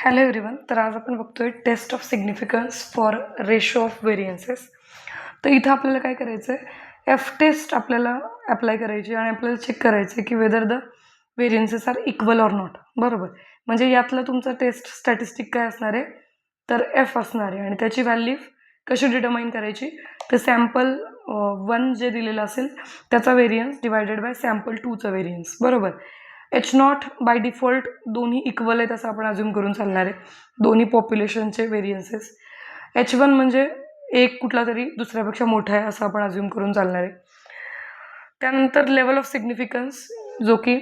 Hello everyone. तर आज आपण बघतोय test of significance for ratio of variances. तर इथं आपल्याला काय करायचं आहे, एफ टेस्ट आपल्याला अप्लाय करायची आणि आपल्याला चेक करायचं आहे की whether the variances are equal or not. बरोबर, म्हणजे यातलं तुमचं टेस्ट स्टॅटिस्टिक काय असणार आहे, तर एफ असणार आहे. आणि त्याची व्हॅल्यू कशी डिटरमाइन करायची, तर सॅम्पल 1 जे दिलेलं असेल त्याचा व्हेरियन्स डिवायडेड बाय सॅम्पल 2चा व्हेरियन्स. बरोबर, एच नॉट बाय डिफॉल्ट दोन्ही इक्वल आहेत असं आपण अज्युम करून चालणार आहे, दोन्ही पॉप्युलेशनचे व्हेरियन्सेस. H1 म्हणजे एक कुठला तरी दुसऱ्यापेक्षा मोठा आहे असं आपण अज्युम करून चालणार आहे. त्यानंतर लेवल ऑफ सिग्निफिकन्स जो की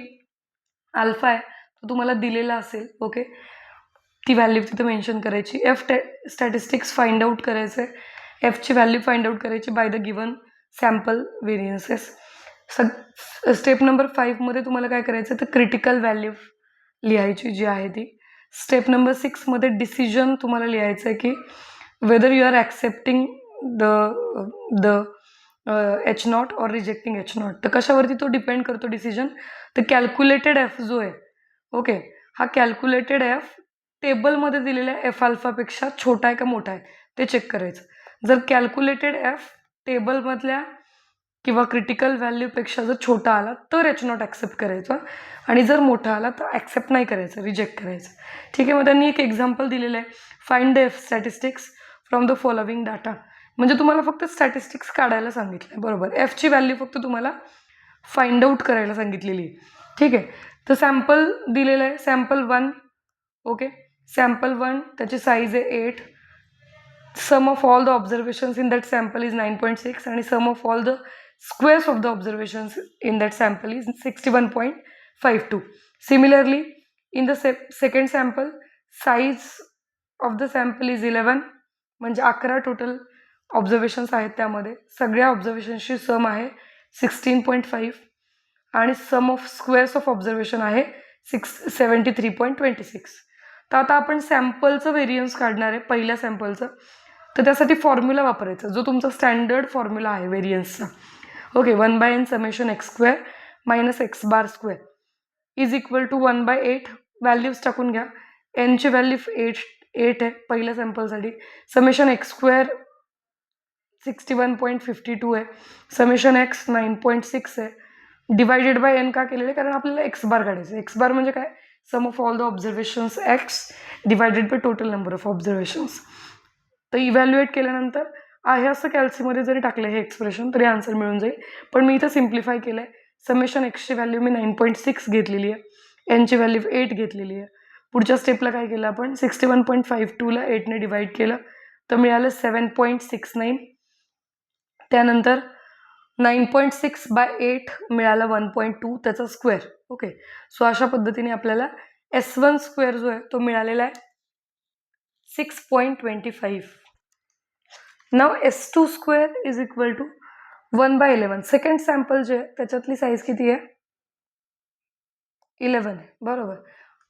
अल्फा आहे तो तुम्हाला दिलेला असेल. ओके, ती व्हॅल्यू तिथे मेन्शन करायची. एफ स्टॅटिस्टिक्स फाइंड आउट करायचं आहे, एफची व्हॅल्यू फाइंड आउट करायची by the given sample variances. Step number 5 मध्ये तुम्हाला काय करायचं तर क्रिटिकल व्हॅल्यू लिहायची जी आहे ती. स्टेप नंबर 6 मध्ये डिसिजन तुम्हाला लिहायचं आहे की whether you are accepting the H naught और रिजेक्टिंग एच नॉट. तर कशावरती तो डिपेंड करतो डिसिजन, तर कॅल्क्युलेटेड एफ जो आहे, ओके, हा कॅल्क्युलेटेड एफ टेबलमध्ये दिलेल्या एफ अल्फापेक्षा छोटा आहे का मोठा आहे ते चेक करायचं. जर कॅल्क्युलेटेड एफ टेबलमधल्या किंवा क्रिटिकल व्हॅल्यूपेक्षा जर छोटा आला तर एच नॉट ॲक्सेप्ट करायचं, आणि जर मोठा आला तर ॲक्सेप्ट नाही करायचं, रिजेक्ट करायचं. ठीक आहे, मग त्यांनी एक एक्झाम्पल दिलेलं आहे, find the F statistics from the following data. म्हणजे तुम्हाला फक्त स्टॅटिस्टिक्स काढायला सांगितलं आहे. बरोबर, एफची व्हॅल्यू फक्त तुम्हाला फाइंड आउट करायला सांगितलेली आहे. ठीक आहे, तर सॅम्पल दिलेलं आहे, सॅम्पल 1. ओके, सॅम्पल 1 त्याची साईज आहे 8. Sum of all the observations in that sample is 9.6 आणि sum of all the squares of the observations in that sample is 61.52. Similarly, in the second sample, size of the sample is 11. म्हणजे 11 total observations आहेत, त्यामध्ये सगळ्या ऑब्झर्वेशन्सची सम आहे 16.5 आणि sum of squares of observation आहे 73.26. तर आता आपण सॅम्पलचं व्हेरियन्स काढणार आहे, पहिल्या सॅम्पलचं. तर त्यासाठी फॉर्म्युला वापरायचा जो तुमचा स्टँडर्ड फॉर्म्युला आहे व्हेरियन्सचा. Okay, 1/n summation x square minus x bar square is equal to 1/8. Values टाकून घ्या. एनची व्हॅल्यू 8 आहे पहिल्या सॅम्पलसाठी. समेशन एक्स स्क्वेअर 61.52 आहे. समेशन एक्स 9.6 आहे. डिवायडेड बाय एन का केलेलं आहे, कारण आपल्याला एक्स बार काढायचं. एक्स बार म्हणजे काय, sum of all the observations x divided by total number of observations. तर इव्हॅल्युएट केल्यानंतर आहे असं कॅल्सीमध्ये जरी टाकलं हे एक्सप्रेशन तरी आन्सर मिळून जाईल. पण मी इथं सिम्प्लिफाय केलं आहे. समेशन एक्सची व्हॅल्यू मी 9.6 घेतलेली आहे, एनची व्हॅल्यू 8 घेतलेली आहे. पुढच्या स्टेपला काय केलं आपण, 61.52ला 8ने डिवाईड केलं तर मिळालं 7.69. त्यानंतर 9.6/8 मिळालं 1.2, त्याचा स्क्वेअर. ओके, सो अशा पद्धतीने आपल्याला S1 स्क्वेअर जो आहे तो मिळालेला आहे 6.25. नाव S2 square is equal to 1/11. Second sample जे आहे त्याच्यातली साईज किती आहे, 11 आहे. बरोबर,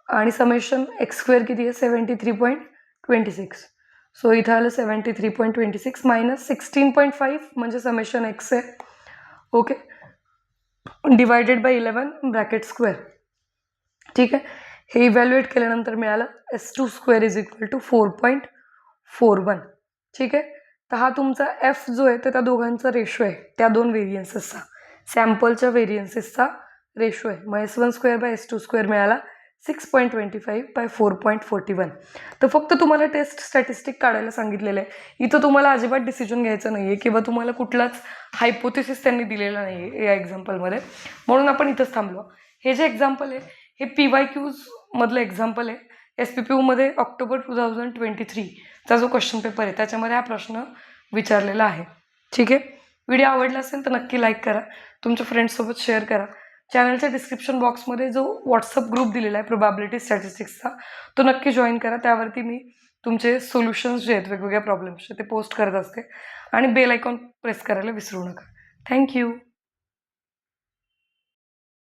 आणि समेशन एक्स स्क्वेअर किती आहे, 73.26. सो इथं आलं 73.26 मायनस 16.5 म्हणजे समेशन एक्स आहे. Okay, divided by 11 bracket square. ठीक आहे, हे इव्हॅल्युएट केल्यानंतर मिळालं S2 square is equal to 4.41. ठीक आहे, तर हा तुमचा एफ जो आहे तर त्या दोघांचा रेशो आहे, त्या दोन व्हेरियन्सेसचा, सॅम्पलच्या व्हेरियन्सेसचा रेशो आहे. मग S1 square by S2 square मिळाला 6.25/4.41. तर फक्त तुम्हाला टेस्ट स्टॅटिस्टिक काढायला सांगितलेलं आहे. इथं तुम्हाला अजिबात डिसिजन घ्यायचं नाही आहे किंवा तुम्हाला कुठलाच हायपोथेसिस त्यांनी दिलेला नाही आहे या एक्झाम्पलमध्ये, म्हणून आपण इथंच थांबलो. हे जे एक्झाम्पल आहे हे PYQs मधलं एक्झाम्पल आहे. SPPUमध्ये ऑक्टोबर 2023चा जो क्वेश्चन पेपर आहे त्याच्यामध्ये हा प्रश्न विचारलेला आहे. ठीक आहे, व्हिडिओ आवडला असेल तर नक्की लाईक करा, तुमच्या फ्रेंड्ससोबत शेअर करा. चॅनलच्या डिस्क्रिप्शन बॉक्समध्ये जो व्हॉट्सअप ग्रुप दिलेला आहे प्रोबॅबिलिटी स्टॅटिस्टिक्सचा तो नक्की जॉईन करा. त्यावरती मी तुमचे सोल्युशन्स जे आहेत वेगवेगळ्या प्रॉब्लेम्सचे ते पोस्ट करत असते. आणि बेल आयकॉन प्रेस करायला विसरू नका. थँक्यू.